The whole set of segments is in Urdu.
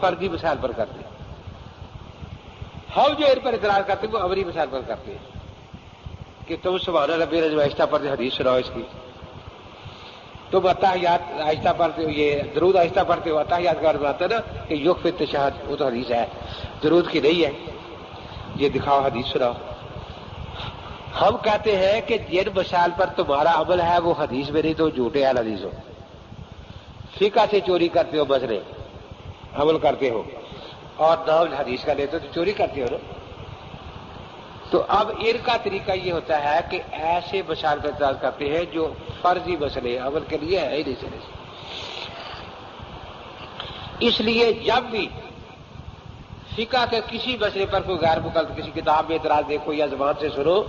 فرضی مسائل پر کرتے ہیں. ہم جو ان پر اعتراض کرتے ہیں وہ عملی مسائل پر کرتے ہیں کہ تم سبحان اللہ ربی العظیم آہستہ پڑھتے حدیث سناؤ اس کی، تم اتحیات آہستہ پڑھتے ہو، یہ درود آہستہ پڑھتے ہو، اتحیات کا بناتے نا کہ یوگ فی تشہد، وہ تو حدیث ہے، درود کی نہیں ہے، یہ دکھاؤ حدیث سناؤ. ہم کہتے ہیں کہ جن مسائل پر تمہارا عمل ہے وہ حدیث میں نہیں تو جھوٹے اہل حدیث ہو. فقہ سے چوری کرتے ہو مسئلے عمل کرتے ہو، اور نام حدیث کا لیتے ہو تو چوری کرتے ہو نا. تو اب ان کا طریقہ یہ ہوتا ہے کہ ایسے مسائل پر اعتراض کرتے ہیں جو فرضی مسئلے عمل کے لیے ہے ہی نہیں چلے. اس لیے جب بھی فقہ کے کسی مسئلے پر کوئی غیر مکلف کسی کتاب میں اعتراض دیکھو یا زبان سے سنو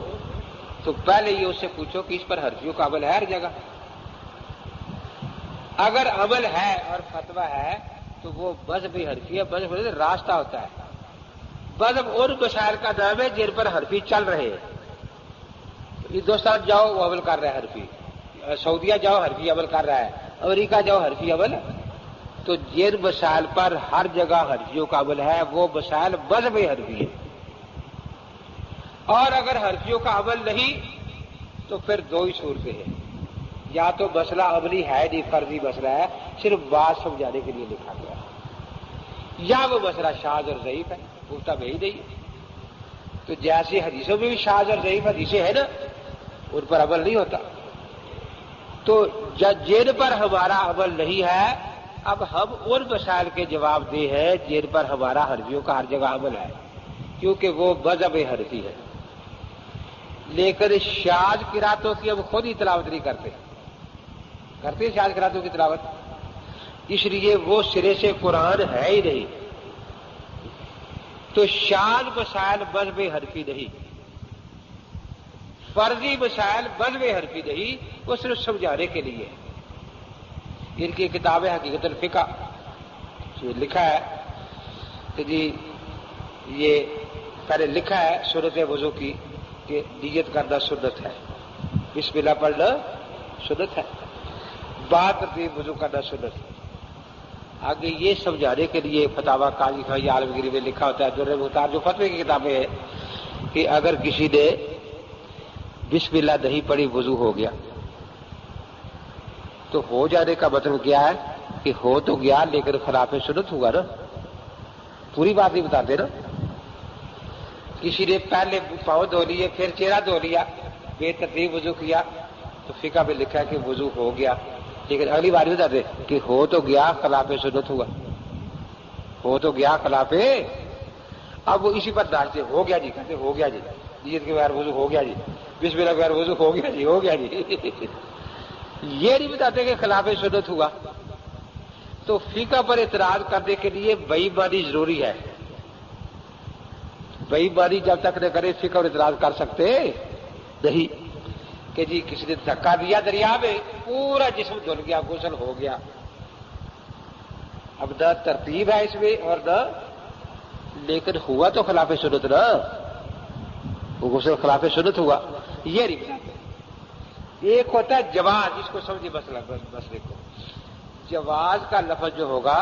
تو پہلے یہ اس سے پوچھو کہ اس پر حنفیوں کا عمل ہے ہر جگہ. اگر عمل ہے اور فتویٰ ہے تو وہ مذہب حنفی ہے. مذہب راستہ ہوتا ہے. مذہب ان مسائل کا نام ہے جن پر حنفی چل رہے ہیں. ہندوستان جاؤ وہ عمل کر رہا ہے حنفی، سعودیہ جاؤ حنفی عمل کر رہا ہے، امریکہ جاؤ حنفی عمل. تو جن مسائل پر ہر جگہ حنفیوں کا عمل ہے وہ مسائل مذہب حنفی ہے. اور اگر حنفیوں کا عمل نہیں تو پھر دو ہی صورتیں ہیں، یا تو مسئلہ عملی ہے نہیں فرضی مسئلہ ہے صرف بات سمجھانے کے لیے لکھا گیا ہے، یا وہ مسئلہ شاذ اور ضعیف ہے پختہ میں ہی نہیں ہے. تو جیسے حدیثوں میں بھی شاذ اور ضعیف حدیثیں ہیں نا ان پر عمل نہیں ہوتا. تو جن پر ہمارا عمل نہیں ہے اب ہم ان مسائل کے جواب دے ہیں جن پر ہمارا حنفیوں کا ہر جگہ عمل ہے کیونکہ وہ مذہب حنفی ہے. لیکن شاذ قراتوں کی ہم خود ہی تلاوت نہیں کرتے شاذ قراتوں کی تلاوت، اس لیے وہ سرے سے قرآن ہے ہی نہیں. تو شاذ مسائل مذہب حنفی نہیں، فرضی مسائل مذہب حنفی نہیں، وہ صرف سمجھانے کے لیے. ان کی کتاب حقیقت الفقہ لکھا ہے کہ جی یہ پہلے لکھا ہے سنت وضو کی کہ نیت کرنا سنت ہے، بسم اللہ پڑھنا سنت ہے، بعد ترتیب وضو کرنا سنت ہے. آگے یہ سمجھانے کے لیے فتاوی قاضی خان یا عالمگیری میں لکھا ہوتا ہے در مختار جو فتوے کی کتابیں ہیں کہ اگر کسی نے بسم اللہ نہیں پڑھی وضو ہو گیا تو ہو جانے کا مطلب کیا ہے کہ ہو تو گیا لیکن خلاف سنت ہوگا نا. پوری بات نہیں بتاتے نا. کسی نے پہلے پاؤں دھو لیے پھر چہرہ دھو لیا بے ترتیب وضو کیا تو فقہ میں لکھا ہے کہ وضو ہو گیا لیکن اگلی بار بتاتے کہ ہو تو گیا خلاف سنت ہوا، ہو تو گیا خلاف. اب وہ اسی پر ڈالتے ہو گیا جی، کہتے ہو گیا جی نیت کے بغیر وضو ہو گیا جی، بسم اللہ کے بغیر وضو ہو گیا جی، ہو گیا جی. یہ نہیں بتاتے کہ خلاف سنت ہوا. تو فقہ پر اعتراض کرنے کے لیے بے ایمانی ضروری ہے. بے ایمانی جب تک نہ کرے فقہ پر اعتراض کر سکتے نہیں. کہ جی کسی نے دھکا دیا دریا میں پورا جسم دھل گیا غسل ہو گیا، اب نہ ترتیب ہے اس میں اور نہ، لیکن ہوا تو خلاف سنت نا، وہ غسل خلاف سنت ہوا. یہ نہیں بتاتے. ایک ہوتا ہے جواز، جس کو سمجھے مسئلے کو. جواز کا لفظ جو ہوگا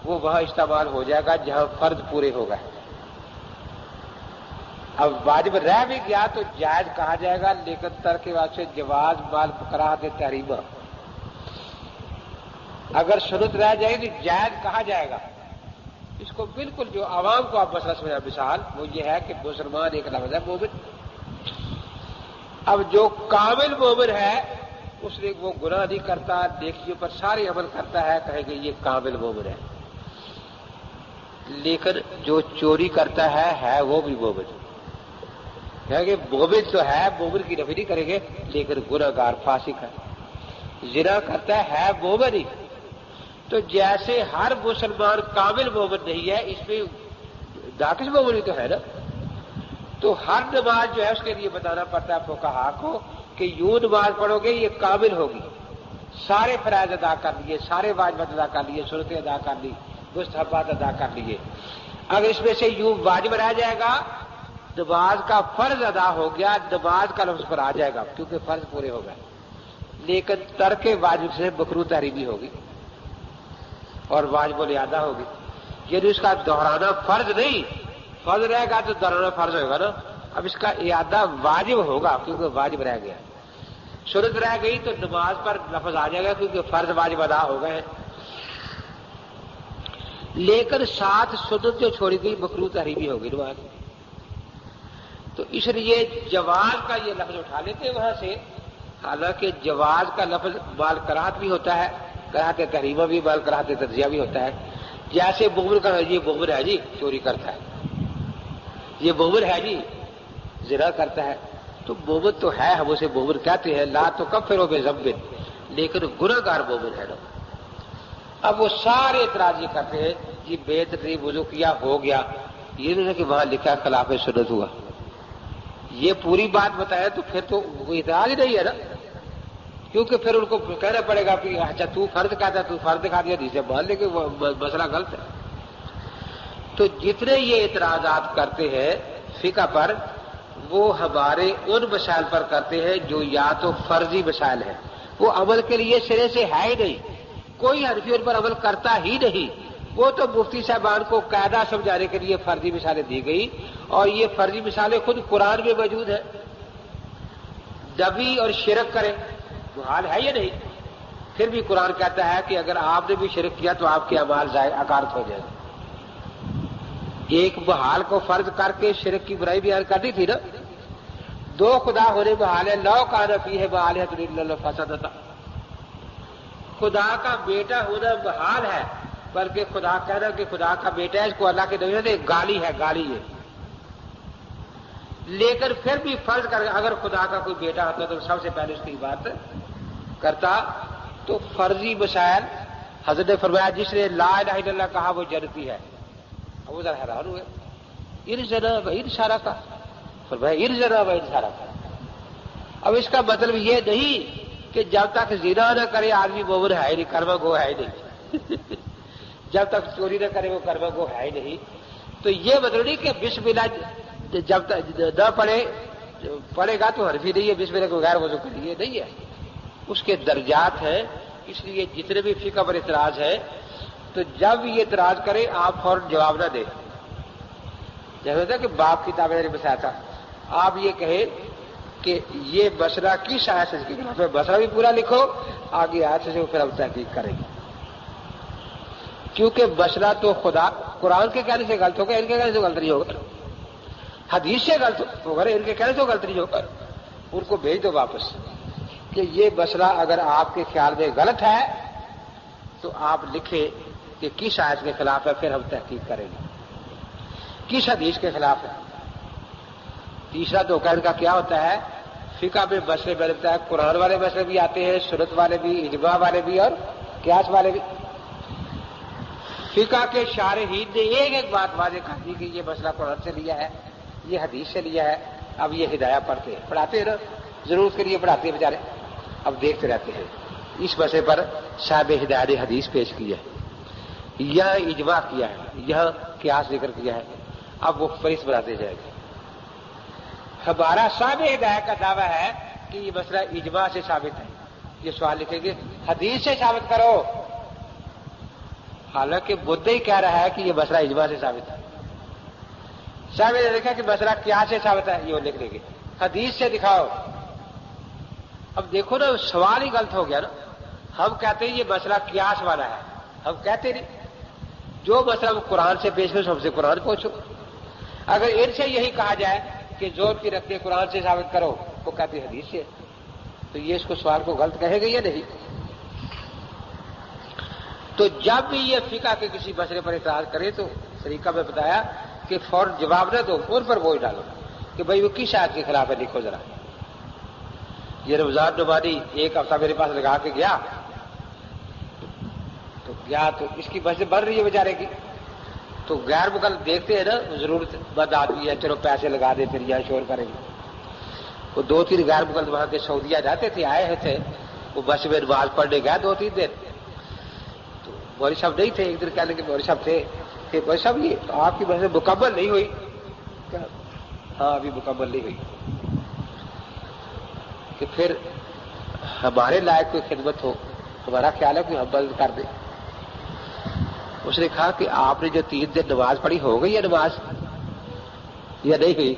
وہ وہاں استعمال ہو جائے گا جہاں فرض پورے ہوگا. اب واجب رہ بھی گیا تو جائز کہا جائے گا لیکن ترک واسطے جواز مال کراہت تحریمہ. اگر سنت رہ جائے گی جائز کہا جائے گا. اس کو بالکل جو عوام کو آپ مسئلہ سمجھا مثال وہ یہ ہے کہ مسلمان ایک لفظ ہے مومن. اب جو کامل مومن ہے اس نے وہ گناہ نہیں کرتا، نیکیوں پر سارے عمل کرتا ہے، کہے گے یہ کامل مومن ہے. لیکن جو چوری کرتا ہے وہ بھی مومن. کہیں گے مومن تو ہے، مومن کی نفی نہیں کریں گے لیکن گنہگار فاسق ہے. زنا کرتا ہے مومن ہی. تو جیسے ہر مسلمان کامل مومن نہیں ہے اس میں ناقص مومن ہی تو ہے نا. تو ہر نماز جو ہے اس کے لیے بتانا پڑتا ہے فقہا کو کہ یوں نماز پڑھو گے یہ کامل ہوگی، سارے فرائض ادا کر لیے، سارے واجبات ادا کر لیے، سنتیں ادا کر لی، مستحبات ادا کر لیے. اگر اس میں سے یوں واجب رہ جائے گا نماز کا فرض ادا ہو گیا، نماز کا لفظ پر آ جائے گا کیونکہ فرض پورے ہو گئے، لیکن ترک واجب سے مکروہ تحریمی ہوگی. اور واجب الادا ہوگی، یعنی اس کا دہرانا فرض نہیں، فرض رہے گا تو دہرانا فرض ہوگا نا، اب اس کا اعادہ واجب ہوگا کیونکہ واجب رہ گیا، سنت رہ گئی تو نماز پر لفظ آ جائے گا کیونکہ فرض واجب ادا ہو گئے ہیں، لیکن ساتھ سنت جو چھوڑی گئی مکروہ تحریمی ہوگی نماز، تو اس لیے جواز کا یہ لفظ اٹھا لیتے ہیں وہاں سے، حالانکہ جواز کا لفظ مال کراہت بھی ہوتا ہے، کراہت تحریمہ بھی، مال کراہت تجزیہ بھی ہوتا ہے، جیسے مؤمن کا یہ مؤمن ہے جی چوری کرتا ہے، یہ مؤمن ہے جی زنا کرتا ہے، تو مومن تو ہے، ہم اسے مومن کہتے ہیں، لا تو کفر بے ذنب، لیکن گناہ گار مومن ہے نا۔ اب وہ سارے اعتراض یہ کرتے ہیں یہ بے ترتیب وضو کیا ہو گیا، یہ نہیں کہ وہاں لکھا خلاف سنت ہوا، یہ پوری بات بتایا تو پھر تو کوئی اعتراض ہی نہیں ہے نا، کیونکہ پھر ان کو کہنا پڑے گا کہ اچھا تو فرض کہتا ہے، تو فرض دکھا دیا جسے مان لے کہ وہ مسئلہ غلط ہے۔ تو جتنے یہ اعتراضات کرتے ہیں فقہ پر، وہ ہمارے ان مسائل پر کرتے ہیں جو یا تو فرضی مسائل ہیں، وہ عمل کے لیے سرے سے ہے ہی نہیں، کوئی حنفی ان پر عمل کرتا ہی نہیں، وہ تو مفتی صاحبان کو قاعدہ سمجھانے کے لیے فرضی مثالیں دی گئی، اور یہ فرضی مثالیں خود قرآن میں موجود ہیں، نبی اور شرک کرے محال ہے یا نہیں، پھر بھی قرآن کہتا ہے کہ اگر آپ نے بھی شرک کیا تو آپ کے اعمال اکارت ہو جائیں گے۔ ایک محال کو فرض کر کے شرک کی برائی بیان کر دی تھی نا، دو خدا ہونے محال ہے، لو کان فیہ آلہۃ الا اللہ فسدتا، خدا کا بیٹا ہونا محال ہے، بلکہ خدا کہنا کہ خدا کا بیٹا ہے، اس کو اللہ کے نبی نے گالی ہے، گالی ہے، لیکن پھر بھی فرض کر اگر خدا کا کوئی بیٹا ہوتا تو سب سے پہلے اس کی بات کرتا، تو فرضی مسائل حضرت نے فرمایا جس نے لا الہ الا اللہ کہا وہ جنتی ہے، اب وہ ذرا حیران ہوئے، ارجنا بعید اشارہ کا، فرمایا ارجنا بعید اشارہ کا، اب اس کا مطلب یہ نہیں کہ جب تک زنا نہ کرے آدمی مومن ہے ہی نہیں، کلمہ گو ہے ہی نہیں جب تک چوری نہ کرے وہ کلمہ گو ہے ہی نہیں، تو یہ مطلب نہیں کہ بسم اللہ جب تک نہ پڑھے گا تو حرفی نہیں ہے، بسم اللہ کو غیر وضو کے لیے نہیں ہے، اس کے درجات ہیں، اس لیے جتنے بھی فقہ پر اعتراض ہے تو جب یہ اعتراض کرے آپ فوراً جواب نہ دیں، جیسے ہوتا ہے کہ باپ کی تعبیر نے بتایا تھا، آپ یہ کہیں کہ یہ مسئلہ کس آیت سے خلاف ہے، مسئلہ بھی پورا لکھو، آگے آیت سے پھر ہم تحقیق کریں گے، کیونکہ مسئلہ تو خدا قرآن کے کہنے سے غلط ہوگا، ان کے کہنے سے غلط نہیں ہوگا، حدیث سے غلط ہوگا، ان کے کہنے سے غلط نہیں ہوگا، ان کو بھیج دو واپس کہ یہ مسئلہ اگر آپ کے خیال میں غلط ہے تو آپ لکھیں کہ کس آیت کے خلاف ہے، پھر ہم تحقیق کریں گے کس حدیث کے خلاف ہے۔ تیسرا دھوکہ ان کا کیا ہوتا ہے، فقہ میں مسئلے بنتا ہے، قرآن والے مسئلے بھی آتے ہیں، سنت والے بھی، اجماع والے بھی اور قیاس والے بھی۔ فقہ کے شارحین نے ایک ایک بات واضح کر دی کہ یہ مسئلہ قرآن سے لیا ہے، یہ حدیث سے لیا ہے، اب یہ ہدایہ پڑھتے ہیں، پڑھاتے ہیں نا، ضرورت کے لیے پڑھاتے ہیں بیچارے، اب دیکھتے رہتے ہیں۔ اس مسئلے پر صاحب ہدایت نے حدیث پیش کی ہے، یہاں اجماع کیا ہے، یہاں قیاس ذکر کیا ہے، اب وہ فہرست بناتے جائیں گے۔ ہمارا صاحب ہدایت کا دعویٰ ہے کہ یہ مسئلہ اجماع سے ثابت ہے، یہ سوال لکھیں گے حدیث سے ثابت کرو، حالانکہ مدعی کہہ رہا ہے کہ یہ مسئلہ اجماع سے ثابت ہے، صاحب نے لکھا کہ مسئلہ قیاس سے ثابت ہے، یہ وہ لکھ لیں گے حدیث سے دکھاؤ۔ اب دیکھو نا سوال ہی غلط ہو گیا نا، ہم کہتے ہیں یہ مسئلہ قیاس والا ہے، ہم کہتے نہیں، جو مسئلہ قرآن سے پیش کرو ہم سے قرآن پوچھو، اگر ان سے یہی کہا جائے کہ زور کی رکھتے قرآن سے ثابت کرو، وہ کہتے حدیث سے، تو یہ اس کو سوال کو غلط کہے گا یا نہیں؟ تو جب بھی یہ فقہ کے کسی مسئلے پر اعتراض کرے تو طریقہ میں بتایا کہ فوراً جواب نہ دو، ان پر وہی ڈالو کہ بھائی وہ کس آیت کے خلاف ہے، لکھو ذرا۔ یہ رمضان نعمانی ایک ہفتہ میرے پاس لگا کے گیا تو اس کی بحث بڑھ رہی ہے بیچارے کی، تو غیر مقلد دیکھتے ہیں نا، ضرورت مند آدمی ہے، چلو پیسے لگا دے پھر یہاں شور کریں گے۔ وہ 2-3 غیر مقلد وہاں کے سعودیہ جاتے تھے، آئے تھے، وہ بس میں نماز پڑھنے گیا 2-3 دن، تو مولوی صاحب نہیں تھے، ایک دن کہنے کے مولوی صاحب تھے کہ مولوی صاحب یہ آپ کی بحث مکمل نہیں ہوئی، ہاں ابھی مکمل نہیں ہوئی، کہ پھر ہمارے لائق کوئی خدمت ہو، ہمارا خیال ہے کہ ہم مدد کر دیں۔ اس نے کہا کہ آپ نے جو 3 دن نماز پڑھی ہو گئی ہے نماز یا نہیں ہوئی؟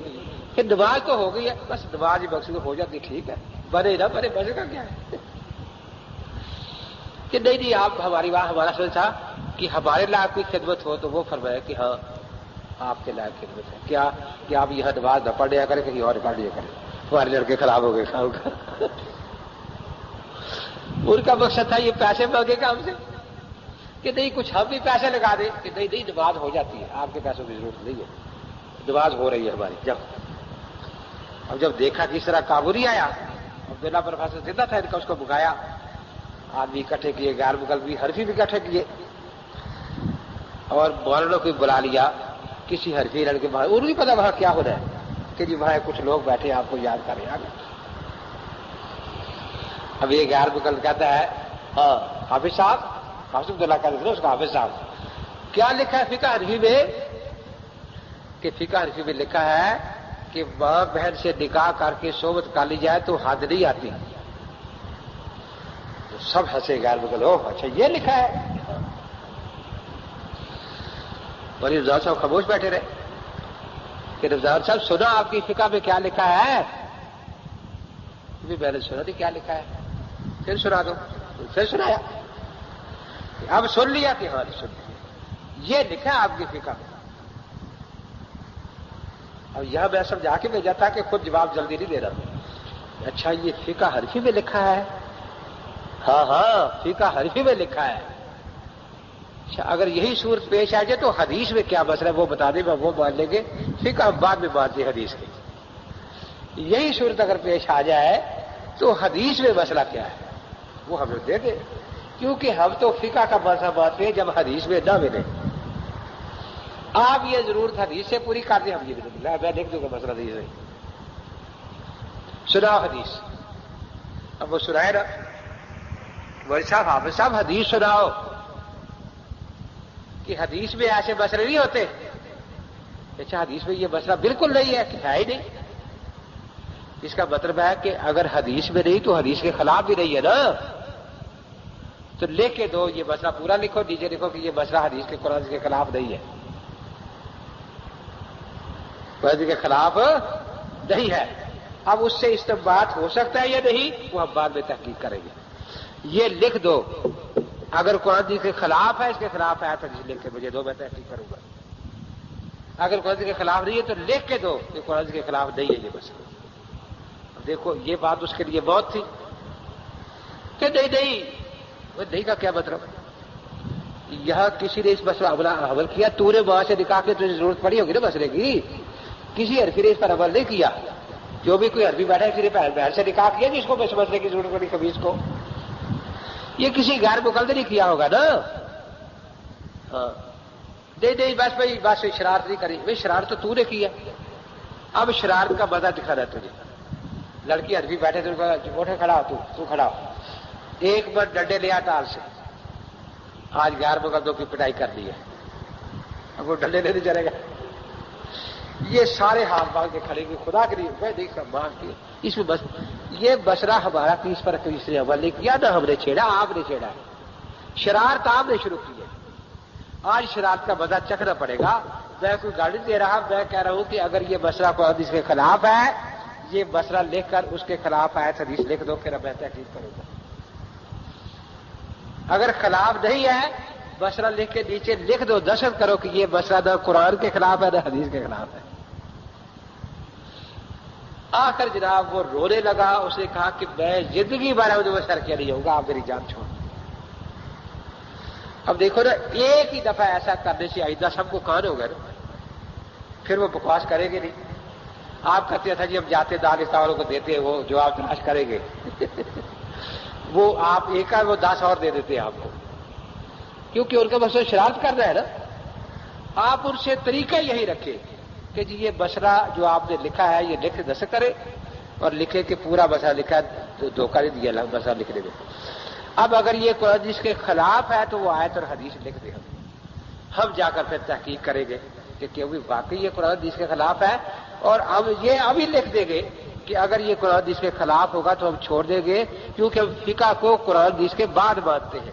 کہ نماز تو ہو گئی ہے، بس نماز ہی مقصد ہو جاتی ٹھیک ہے، بنے نہ بنے بنے کا کیا ہے؟ کہ نہیں آپ ہمارا سوچ تھا کہ ہمارے لائق کی خدمت ہو تو وہ فرمایا کہ ہاں آپ کے لائق خدمت ہے کیا کہ آپ یہاں نماز نہ پڑھ لیا کریں کہیں اور پڑھ لیا کریں، ہمارے لڑکے خراب ہو گئے کام کا۔ ان کا مقصد تھا یہ پیسے مانگے گا ہم سے کہ نہیں کچھ ہم بھی پیسے لگا دیں کہ نہیں نماز ہو جاتی ہے، آپ کے پیسوں کی ضرورت نہیں ہے، نماز ہو رہی ہے ہماری۔ جب دیکھا کہ اس طرح قابو نہیں آیا، عبداللہ پروفیسر زندہ تھا ان کا، اس کو بکایا، آدمی اکٹھے کیے، غیر مغلبی حرفی بھی اکٹھے کیے، اور مولانا کو بلا لیا کسی حرفی لڑکے باہر، انہوں نہیں پتا وہاں کیا ہو رہا ہے کہ جی وہاں کچھ لوگ بیٹھے آپ کو یاد کر رہے ہیں۔ اب یہ غیر مغلب کہتا ہے ہاں حافظ صاحب، حافظ عبداللہ کہتے تھے اس کا، حافظ صاحب کیا لکھا ہے فقہ حنفی میں؟ کہ فقہ حنفی میں لکھا ہے کہ ماں بہن سے نکاح کر کے صحبت کر لی جائے تو حد نہیں آتی۔ تو سب ہنسے غیر مغلب، اچھا یہ لکھا ہے؟ اور رمضان صاحب خاموش بیٹھے رہے کہ رمضان صاحب سنا آپ کی فقہ میں کیا لکھا ہے؟ میں نے سنا نہیں کیا لکھا ہے، پھر سنا دو، پھر سنایا، اب سن لیا کہ ہاں سن لیا، یہ لکھا ہے آپ کی فقہ میں۔ اب یہاں میں سمجھا کے بھیجا تھا کہ خود جواب جلدی نہیں دے رہا۔ اچھا یہ فقہ حنفی میں لکھا ہے؟ ہاں ہاں فقہ حنفی میں لکھا ہے۔ اچھا اگر یہی صورت پیش آ جائے تو حدیث میں کیا مسئلہ ہے وہ بتا دیں، وہ مان لیں گے، فقہ ہم بعد میں مانتے حدیث کی۔ یہی صورت اگر پیش آ جائے تو حدیث میں مسئلہ کیا ہے وہ ہمیں دے دے، کیونکہ ہم تو فقہ کا مسئلہ مانتے ہیں جب حدیث میں نہ ملے۔ آپ یہ ضرورت حدیث سے پوری کر دیں، ہم یہ بھی میں دیکھ دوں گا مسئلہ حدیث ہے، سناؤ حدیث۔ اب وہ سنائے نا وہی صاحب، حافظ صاحب حدیث سناؤ کہ حدیث میں ایسے مسئلے نہیں ہوتے۔ اچھا حدیث میں یہ مسئلہ بالکل نہیں ہے، کہ ہے ہی نہیں۔ اس کا مطلب ہے کہ اگر حدیث میں نہیں تو حدیث کے خلاف بھی نہیں ہے نا، تو لکھ کے دو یہ مسئلہ پورا لکھو، نیچے لکھو کہ یہ مسئلہ حدیث کے قرآن کے خلاف نہیں ہے، حدیث کے خلاف نہیں ہے۔ اب اس سے استنباط ہو سکتا ہے یا نہیں وہ ہم بعد میں تحقیق کریں گے۔ یہ لکھ دو اگر قرآن کے خلاف ہے، اس کے خلاف ہے تو لکھ کے مجھے دو، میں تحقیق کروں گا۔ اگر قرآن کے خلاف نہیں ہے تو لکھ کے دو کہ قرآن کے خلاف نہیں ہے یہ مسئلہ۔ دیکھو یہ بات اس کے لیے بہت تھی کہ نہیں وہ نہیں کا کیا مطلب؟ یہاں کسی نے اس مسئلہ عمل کیا، تو نے وہاں سے نکاح کے تجھے ضرورت پڑی ہوگی نا مسئلے کی، کسی حرفی نے اس پر عمل نہیں کیا۔ جو بھی کوئی عربی بیٹھا ہے کسی نے بہن سے نکاح کیا جس کو میں سمجھنے کی ضرورت پڑی کبھی اس کو، یہ کسی غیر مقلد نہیں کیا ہوگا نا۔ ہاں نہیں بس بھائی بس شرارت نہیں کری، بھائی شرارت تو نے کی ہے، اب شرارت کا مزہ دکھانا ہے تجھے۔ لڑکی عربی بیٹھے تو اٹھے کھڑا ہو، تو کھڑا ہو، ایک بار ڈنڈے لیا ٹال سے، آج غیر مقلدوں کی پٹائی کر دی ہے، اب وہ ڈنڈے لینے چلے گا، یہ سارے ہاتھ باندھ کے کھڑے گے، خدا کے لیے میں دیکھ کر مانگ کے اس میں بس یہ بسرا ہمارا کہ اس پر کسی نے عمل نہیں کیا، نہ ہم نے چھیڑا، آپ نے چھیڑا، شرارت آپ نے شروع کی ہے۔ آج شرارت کا مزہ چکھنا پڑے گا۔ میں کوئی گاڑی دے رہا، میں کہہ رہا ہوں کہ اگر یہ مسئلہ کو حدیث کے خلاف ہے، یہ مسئلہ لکھ کر اس کے خلاف آیت حدیث لکھ دو، پھر میں تحقیق کروں گا۔ اگر خلاف نہیں ہے مسئلہ لکھ کے نیچے لکھ دو، دستخط کرو کہ یہ مسئلہ نہ قرآن کے خلاف ہے نہ حدیث کے خلاف ہے۔ آخر جناب وہ رونے لگا، اس نے کہا کہ میں زندگی بھر وہ سر کیا نہیں ہوں گا، آپ میری جان چھوڑ۔ اب دیکھو نا ایک ہی دفعہ ایسا کرنے سے آئندہ سب کو کان ہوگا نا، پھر وہ بکواس کریں گے نہیں۔ آپ کہتے تھا جی ہم جاتے داغستان والوں کو دیتے ہیں، وہ جو آپ تلاش کریں گے وہ آپ ایک کا وہ 10 اور دے دیتے ہیں آپ کو، کیونکہ ان کا مسئلہ شرارت کرنا ہے نا۔ آپ ان سے طریقہ یہی رکھے کہ جی یہ مسئلہ جو آپ نے لکھا ہے یہ لکھ دس کرے، اور لکھے کہ پورا مسئلہ لکھا ہے تو دھوکہ نہیں دیا مسئلہ لکھنے میں۔ اب اگر یہ قرآن جس کے خلاف ہے تو وہ آیت اور حدیث لکھ دے، ہم جا کر پھر تحقیق کریں گے کہ کیا واقعی یہ قرآن حدیث کے خلاف ہے، اور اب یہ ابھی لکھ دیں گے کہ اگر یہ قرآن حدیث کے خلاف ہوگا تو ہم چھوڑ دیں گے، کیونکہ ہم فقہ کو قرآن حدیث کے بعد مانتے ہیں۔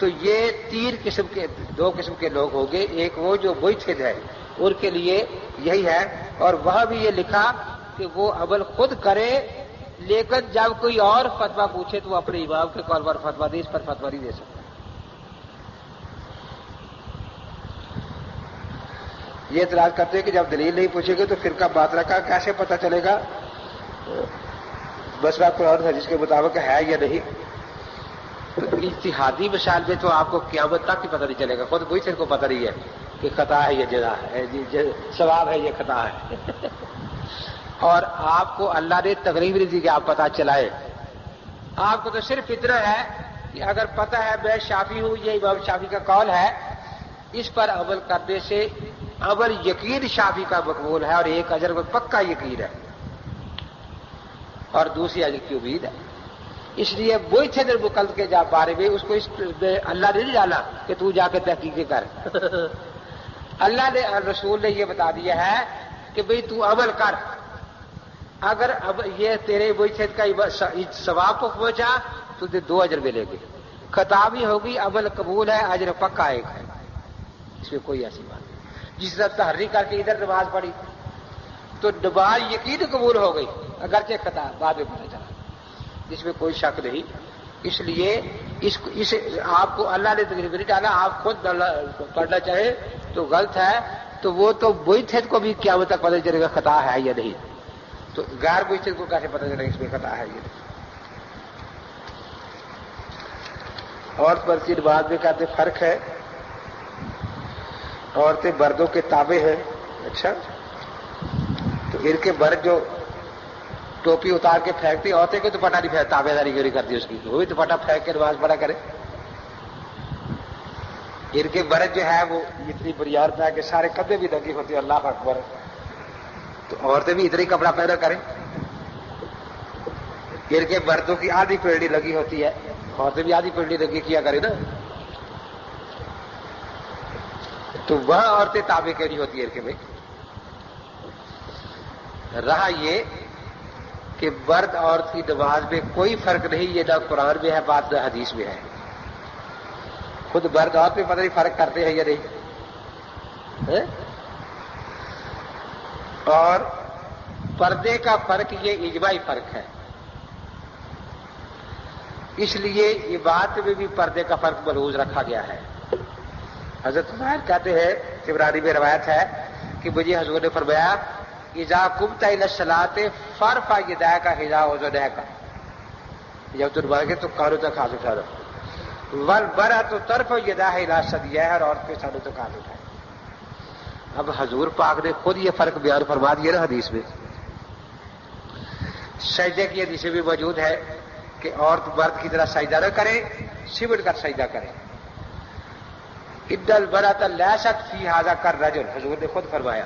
تو یہ دو قسم کے لوگ ہوں گے. ایک وہ جو بوئتھد ہے ان کے لیے یہی ہے، اور وہاں بھی یہ لکھا کہ وہ عمل خود کرے، لیکن جب کوئی اور فتویٰ پوچھے تو وہ اپنے امام کے قول پر فتویٰ دے، اس پر فتویٰ نہیں دے سکتا. یہ اعتراض کرتے ہیں کہ جب دلیل نہیں پوچھے گے تو فرقہ باطلہ کا کیسے پتہ چلے گا مسئلہ قرآن حدیث کے مطابق ہے یا نہیں؟ تو اجتہادی مسائل میں تو آپ کو قیامت تک ہی پتہ نہیں چلے گا. خود کوئی سے کو پتہ نہیں ہے کہ خطا ہے یہ جزا ہے، ثواب ہے یہ خطا ہے. اور آپ کو اللہ نے تقریب نہیں دی کہ آپ پتہ چلائیں. آپ کو تو صرف اتنا ہے کہ اگر پتہ ہے میں شافعی ہوں، یہ امام شافعی کا قول ہے، اس پر عمل کرنے سے عمل یقین شافعی کا مقبول ہے اور ایک اجر میں پکا یقین ہے اور دوسری اجر کی امید ہے. اس لیے وہی چھدر مقلد کے بارے میں اس کو اس میں اللہ نے نہیں ڈالا کہ تو جا کے تحقیقیں کر. اللہ نے رسول نے یہ بتا دیا ہے کہ بھئی تو عمل کر. اگر اب یہ تیرے وہی چھد کا ثواب کو پہنچا تو 2 اجر ملیں گے. خطا بھی ہوگی، عمل قبول ہے، اجر پکا ایک ہے. اس میں کوئی ایسی بات نہیں. جس طرح تحری کر کے ادھر نماز پڑھی تو نماز یقین قبول ہو گئی، اگرچہ خطا بعد میں پتہ چلا، اس میں کوئی شک نہیں. اس لیے اس آپ کو اللہ نے تقریب نہیں ڈالا. آپ خود پڑھنا چاہیں تو غلط ہے، تو وہ تو وہی تھے کو بھی قیامت تک پتہ چلے گا خطا ہے یا نہیں. تو غیر وہی تھے کو کیسے پتہ چلے گا اس میں خطا ہے یا نہیں؟ اور پرچی بعد میں کہتے فرق ہے، عورتیں مردوں کے تابع ہیں. اچھا، تو ان کے مرد جو ٹوپی اتار کے پھینکتی، عورتیں کو دوپٹہ نہیں پھینک، تابع داری نہیں کرتی اس کی، وہ بھی دوپٹہ پھینک کے نماز پڑھا کرے. ان کے مرد جو ہے وہ اتنی بریار ہے کہ سارے کندھے بھی ننگی ہوتی ہیں. اللہ اکبر. تو عورتیں بھی اتنا ہی کپڑا پہنا کریں. ان کے مردوں کی آدھی پیڑھی لگی ہوتی ہے، عورتیں بھی آدھی پیڑھی لگی کیا کریں نا. تو وہاں عورتیں تابع کیری ہوتی ہے ان کے بھائی. رہا یہ کہ مرد عورت کی نماز میں کوئی فرق نہیں، یہ نہ قرآن میں ہے بات نہ حدیث میں ہے. خود مرد عورت میں پتہ نہیں فرق کرتے ہیں یا نہیں. اور پردے کا فرق یہ اجماعی فرق ہے. اس لیے یہ بات میں بھی پردے کا فرق ملحوظ رکھا گیا ہے. حضرت ظاہر کہتے ہیں، طبرانی میں روایت ہے کہ مجھے حضور نے فرمایا اذا قمت الى الصلاۃ فارفع یدیک حذاء اذنیک، جب تم مانگے تو کانوں تک ہاتھ اٹھا دو. والمرأۃ ترفع یدیہا الی ثدییہا، اور عورت کے سانوں تک ہاتھ اٹھائے. اب حضور پاک نے خود یہ فرق بیان فرما دیا نا حدیث میں. سجدے کی حدیث بھی موجود ہے کہ عورت مرد کی طرح سجدہ نہ کرے، سمٹ کر سجدہ کرے. ان المرأۃ لیست فی ھذا کالرجل، حضور نے خود فرمایا.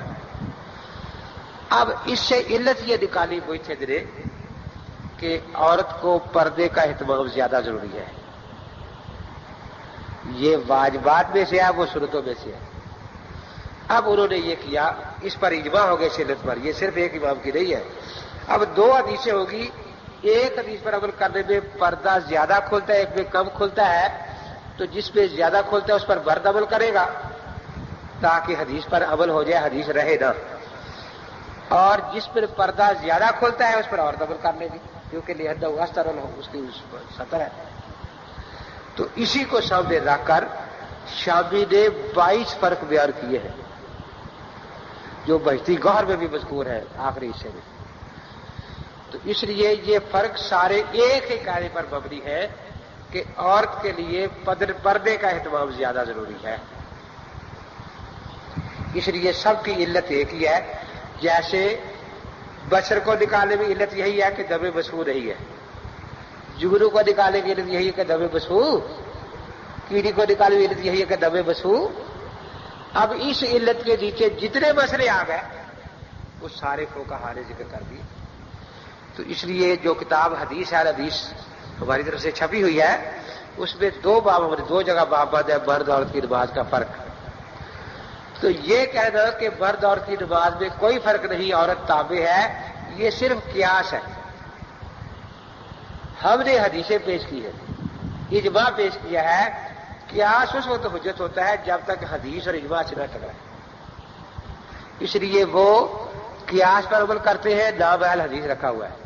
اب اس سے علت یہ نکالی ہوئی تھے درے کہ عورت کو پردے کا اہتمام زیادہ ضروری ہے. یہ واجبات میں سے ہے، وہ سنتوں میں سے ہے. اب انہوں نے یہ کیا، اس پر اجماع ہو گئے سنت پر. یہ صرف ایک امام کی نہیں ہے. اب 2 حدیثیں ہوگی، ایک حدیث پر عمل کرنے میں پردہ زیادہ کھلتا ہے، ایک میں کم کھلتا ہے. تو جس پہ زیادہ کھلتا ہے اس پر مرد عمل کرے گا تاکہ حدیث پر عمل ہو جائے، حدیث رہے نا. اور جس پر پردہ زیادہ کھلتا ہے اس پر عورت عمل کرنے کی، کیونکہ لہذا استر اس کی سطر ہے. تو اسی کو سامنے رکھ کر شافعی نے 22 فرق بیان کیے ہیں، جو بہشتی گوہر میں بھی مذکور ہے آخری حصے میں. تو اس لیے یہ فرق سارے ایک ہی قاعدے پر مبنی ہے کہ عورت کے لیے پردے کا اہتمام زیادہ ضروری ہے. اس لیے سب کی علت ایک ہی ہے. جیسے بشر کو نکالنے میں علت یہی ہے کہ دم مسفوح نہیں ہے، جگنو کو نکالنے کی علت یہی ہے کہ دم مسفوح، کیڑی کو نکالنے کی علت یہی ہے کہ دم مسفوح. اب اس علت کے نیچے جتنے مسئلے آ گئے وہ سارے فقہا نے ذکر کر دیے. تو اس لیے جو کتاب حدیث ہے، حدیث ہماری طرف سے چھپی ہوئی ہے، اس میں 2 باب، ہمارے 2 جگہ باب ہے مرد عورت کی نماز کا فرق. تو یہ کہنا کہ مرد عورت کی نماز میں کوئی فرق نہیں، عورت تابع ہے، یہ صرف قیاس ہے. ہم نے حدیثیں پیش کی ہے، اجماع پیش کیا ہے قیاس اس وقت حجت ہوتا ہے جب تک حدیث اور اجماع سے نہ ٹکرائے، اس لیے وہ قیاس پر عمل کرتے ہیں، نامحل حدیث رکھا ہوا ہے۔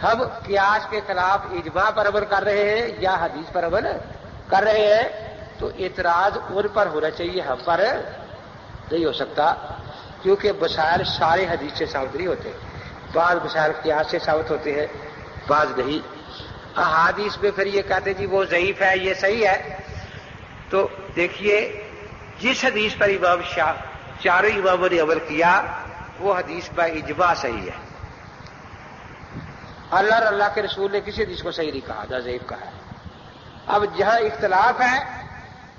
ہم قیاس کے خلاف اجماع پر عمل کر رہے ہیں یا حدیث پر عمل کر رہے ہیں، تو اعتراض ان پر ہونا چاہیے، ہم پر نہیں ہو سکتا، کیونکہ مسائل سارے حدیث سے ثابت نہیں ہوتے، بعض مسائل قیاس سے ثابت ہوتے ہیں، بعض نہیں۔ احادیث میں پھر یہ کہتے جی وہ ضعیف ہے، یہ صحیح ہے، تو دیکھیے جس حدیث پر امام چاروں اماموں نے عمل کیا وہ حدیث با اجماع صحیح ہے۔ اللہ اور اللہ کے رسول نے کسی حدیث کو صحیح نہیں کہا، نہ ضعیف کہا ہے۔ اب جہاں اختلاف ہے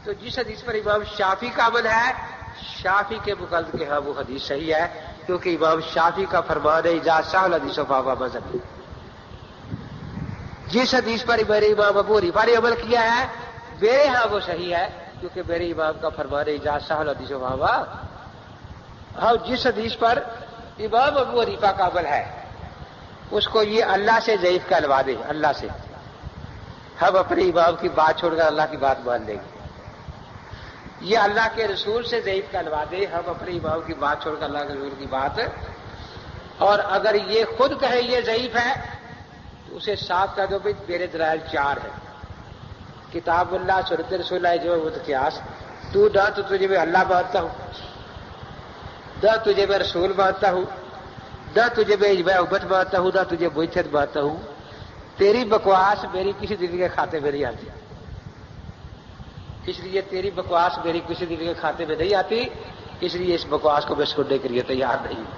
تو جس حدیث پر امام شافعی کا عمل ہے، شافعی کے مقلد کے ہاں وہ حدیث صحیح ہے، کیونکہ امام شافعی کا فرمان ہے اذا صح الحدیث فهو مذهبی۔ جس حدیث پر میرے امام ابو حنیفہ نے عمل کیا ہے میرے ہاں وہ صحیح ہے، کیونکہ میرے امام کا فرمان ہے اذا صح الحدیث فهو۔ ہاں جس حدیث پر امام ابو حنیفہ کا عمل ہے اس کو یہ اللہ سے ضعیف کہلوا دے، اللہ سے، ہم اپنے امام کی بات چھوڑ کر اللہ کی بات مان لیں گے۔ یہ اللہ کے رسول سے ضعیف کہلوا دے، ہم اپنے امام کی بات چھوڑ کر اللہ کے رسول کی بات، اور اگر یہ خود کہے یہ ضعیف ہے تو اسے صاف کہہ دو بھائی میرے دلائل چار ہیں، کتاب اللہ، سنت رسول اللہ، جو قیاس، تو نہ تو تجھے میں اللہ مانتا ہوں، نہ تجھے میں رسول مانتا ہوں، نہ تجھے میں اجماع امت مانتا ہوں، نہ تجھے مجتہد مانتا ہوں، تیری بکواس میری کسی دل کے کھاتے میں نہیں آتی، اس لیے تیری بکواس میری کسی دل کے کھاتے میں نہیں آتی، اس لیے اس بکواس کو میں سننے کے لیے تیار نہیں ہوں۔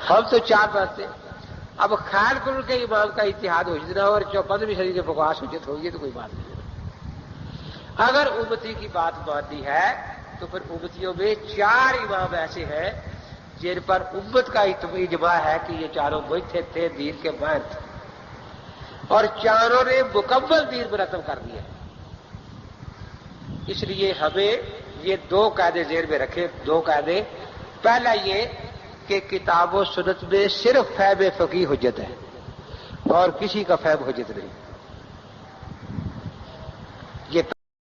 ہم تو چار مانتے، اب خیر کن کے امام کا اتحاد ہو جانا اور 14ویں صدی کے بکواس حجت ہوگی تو کوئی بات نہیں۔ اگر امتی کی بات ماننی ہے تو پھر امتیوں میں چار امام ایسے ہیں جن پر امت کا اجماع ہے کہ یہ چاروں مجتہد تھے، دین کے ماہر تھے، اور چاروں نے مکمل دین مرتب کر دیا۔ اس لیے ہمیں یہ دو قاعدے ذہن میں رکھے، دو قاعدے۔ پہلا یہ کہ کتاب و سنت میں صرف فہم فقیہ حجت ہے اور کسی کا فہم حجت نہیں۔